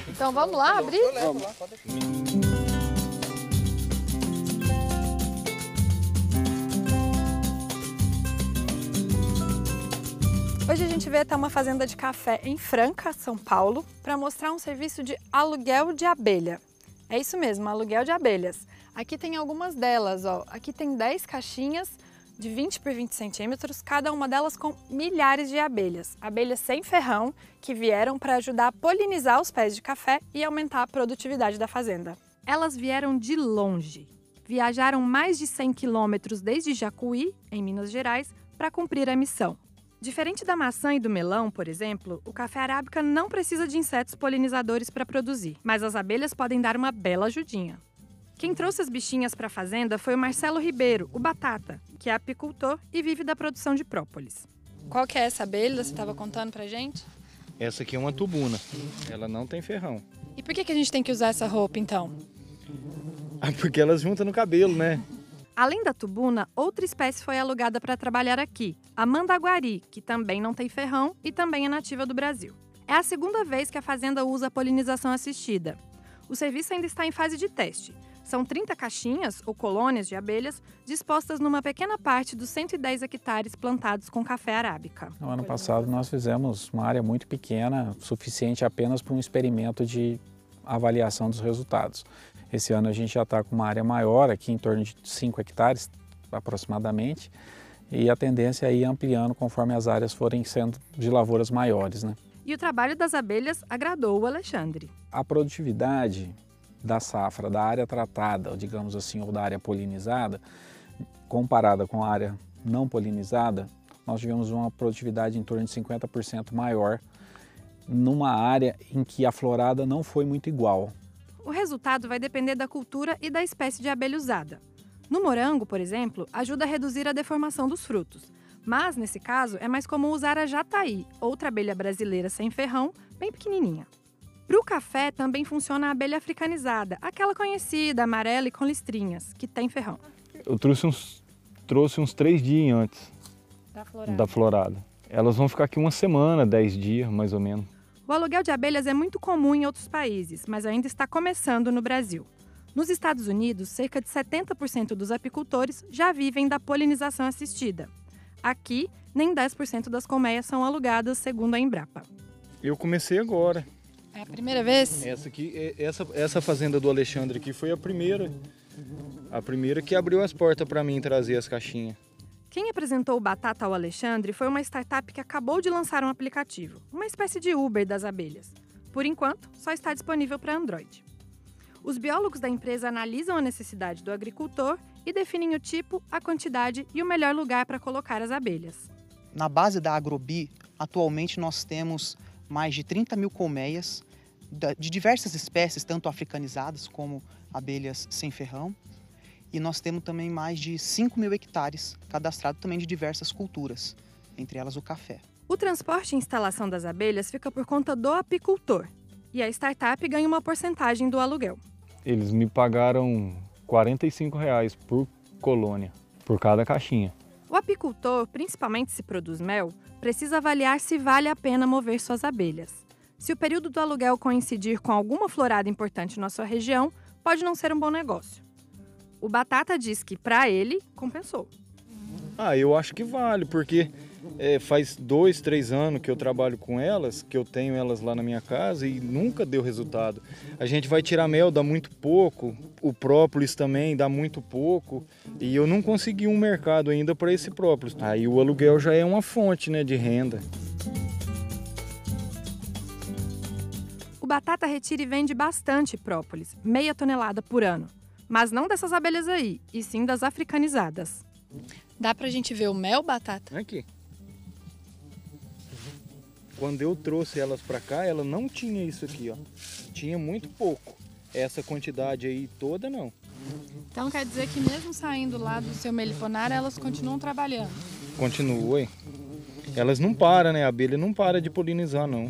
Então vamos lá abrir? Eu levo lá, pode deixar. Hoje a gente veio até uma fazenda de café em Franca, São Paulo, para mostrar um serviço de aluguel de abelha. É isso mesmo, aluguel de abelhas. Aqui tem algumas delas, ó. Aqui tem 10 caixinhas de 20 por 20 centímetros, cada uma delas com milhares de abelhas. Abelhas sem ferrão que vieram para ajudar a polinizar os pés de café e aumentar a produtividade da fazenda. Elas vieram de longe. Viajaram mais de 100 quilômetros desde Jacuí, em Minas Gerais, para cumprir a missão. Diferente da maçã e do melão, por exemplo, o café arábica não precisa de insetos polinizadores para produzir, mas as abelhas podem dar uma bela ajudinha. Quem trouxe as bichinhas para a fazenda foi o Marcelo Ribeiro, o Batata, que é apicultor e vive da produção de própolis. Qual que é essa abelha que você estava contando pra gente? Essa aqui é uma tubuna, ela não tem ferrão. E por que a gente tem que usar essa roupa, então? Ah, porque elas juntam no cabelo, né? Além da tubuna, outra espécie foi alugada para trabalhar aqui, a mandaguari, que também não tem ferrão e também é nativa do Brasil. É a segunda vez que a fazenda usa a polinização assistida. O serviço ainda está em fase de teste. São 30 caixinhas, ou colônias de abelhas, dispostas numa pequena parte dos 110 hectares plantados com café arábica. No ano passado nós fizemos uma área muito pequena, suficiente apenas para um experimento de avaliação dos resultados. Esse ano a gente já está com uma área maior, aqui em torno de 5 hectares aproximadamente, e a tendência é ir ampliando conforme as áreas forem sendo de lavouras maiores, né? E o trabalho das abelhas agradou o Alexandre. A produtividade da safra, da área tratada, digamos assim, ou da área polinizada, comparada com a área não polinizada, nós tivemos uma produtividade em torno de 50% maior numa área em que a florada não foi muito igual. O resultado vai depender da cultura e da espécie de abelha usada. No morango, por exemplo, ajuda a reduzir a deformação dos frutos. Mas, nesse caso, é mais comum usar a jataí, outra abelha brasileira sem ferrão, bem pequenininha. Para o café também funciona a abelha africanizada, aquela conhecida, amarela e com listrinhas, que tem ferrão. Eu trouxe uns 3 dias antes da florada. Elas vão ficar aqui uma semana, 10 dias, mais ou menos. O aluguel de abelhas é muito comum em outros países, mas ainda está começando no Brasil. Nos Estados Unidos, cerca de 70% dos apicultores já vivem da polinização assistida. Aqui, nem 10% das colmeias são alugadas, segundo a Embrapa. Eu comecei agora. É a primeira vez? Essa fazenda do Alexandre aqui foi a primeira que abriu as portas para mim trazer as caixinhas. Quem apresentou o Batata ao Alexandre foi uma startup que acabou de lançar um aplicativo, uma espécie de Uber das abelhas. Por enquanto, só está disponível para Android. Os biólogos da empresa analisam a necessidade do agricultor e definem o tipo, a quantidade e o melhor lugar para colocar as abelhas. Na base da Agrobi, atualmente nós temos mais de 30 mil colmeias de diversas espécies, tanto africanizadas como abelhas sem ferrão. E nós temos também mais de 5 mil hectares cadastrados também de diversas culturas, entre elas o café. O transporte e instalação das abelhas fica por conta do apicultor. E a startup ganha uma porcentagem do aluguel. Eles me pagaram R$45 por colônia, por cada caixinha. O apicultor, principalmente se produz mel, precisa avaliar se vale a pena mover suas abelhas. Se o período do aluguel coincidir com alguma florada importante na sua região, pode não ser um bom negócio. O Batata diz que, para ele, compensou. Eu acho que vale, porque faz 2, 3 anos que eu trabalho com elas, que eu tenho elas lá na minha casa e nunca deu resultado. A gente vai tirar mel, dá muito pouco, o própolis também dá muito pouco, e eu não consegui um mercado ainda para esse própolis. Aí o aluguel já é uma fonte, né, de renda. O Batata retira e vende bastante própolis, meia tonelada por ano. Mas não dessas abelhas aí, e sim das africanizadas. Dá pra gente ver o mel, Batata? Aqui. Quando eu trouxe elas pra cá, ela não tinha isso aqui, ó. Tinha muito pouco. Essa quantidade aí toda, não. Então quer dizer que mesmo saindo lá do seu meliponar, elas continuam trabalhando? Continua, hein? Elas não param, né? A abelha não para de polinizar, não.